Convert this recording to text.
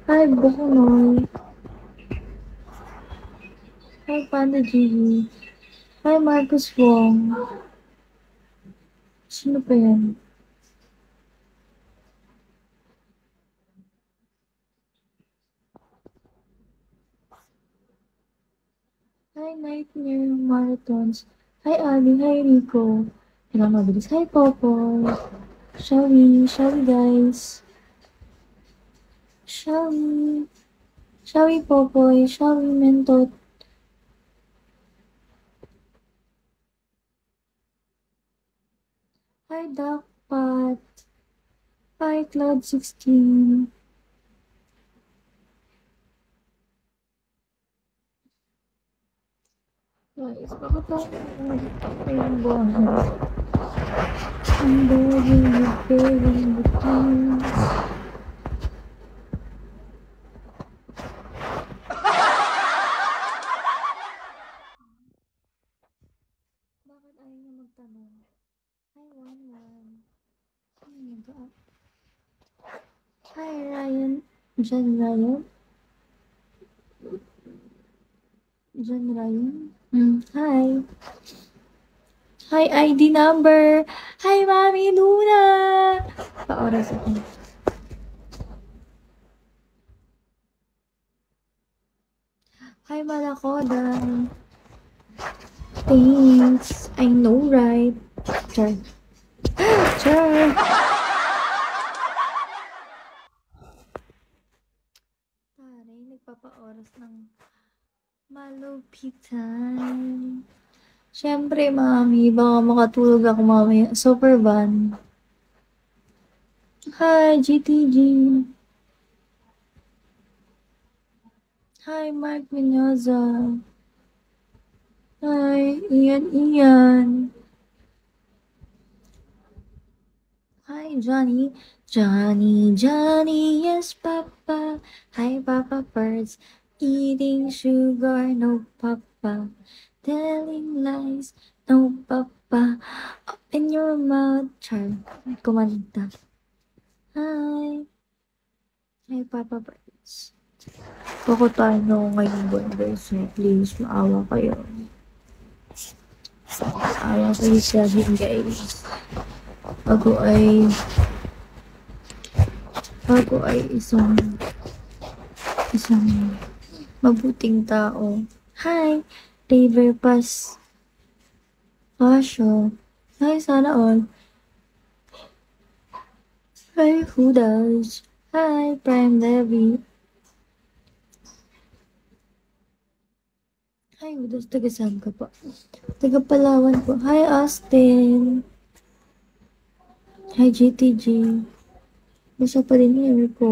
Hi, Bukonoy. Hi, Panda Gigi. Hi, Marcus Wong. Sino pa yan? Hi, Nightmare Marathons. Hi, Ali. Hi, Rico. Kailangan mabilis. Hi, Popoy. Shall we? Shall we, guys? Shall we? Shall we, Popoy? Shall we, Mentot? Hi, Darkpat. Hi, Cloud16. Guys, bakit tayo yung buwan? I'm begging you, begging you, please. Bakit ayaw niya magtanong? Hi, Wanwan. Sino yun ba? Hi, Ryan. John Ryan? John Ryan? Hi. Hi, ID number. Hi, Mami Luna. Pa-oras ako. Hi, Malakoda. Thanks. I know, right? Char. Char. Taray, nagpapa-oras ng malupitan. Siyempre, Mami, baka makatulog ako mamaya. Super van. Hi, GTG. Hi, Mark Menyoza. Hi, Ian. Hi, Johnny. Johnny, yes, Papa. Hi, Papa Birds. Eating sugar, no, Papa. Telling lies, no, Papa. Open your mouth, Char. Kumanta. Hi. Hi, Papa Birds. Bako tayo ngayong buwan, guys. So, please, maawa kayo. Maawa kayo sa akin, guys. Ako ay isang mabuting tao. Hi, River Pass. Passion. Hi, sana all. Hi, who does? Hi, Prime Levy. Hi, who does? Taga saan ka pa? Taga Palawan po. Hi, Austin. Hi, GTG. Basta pa rin yung ko.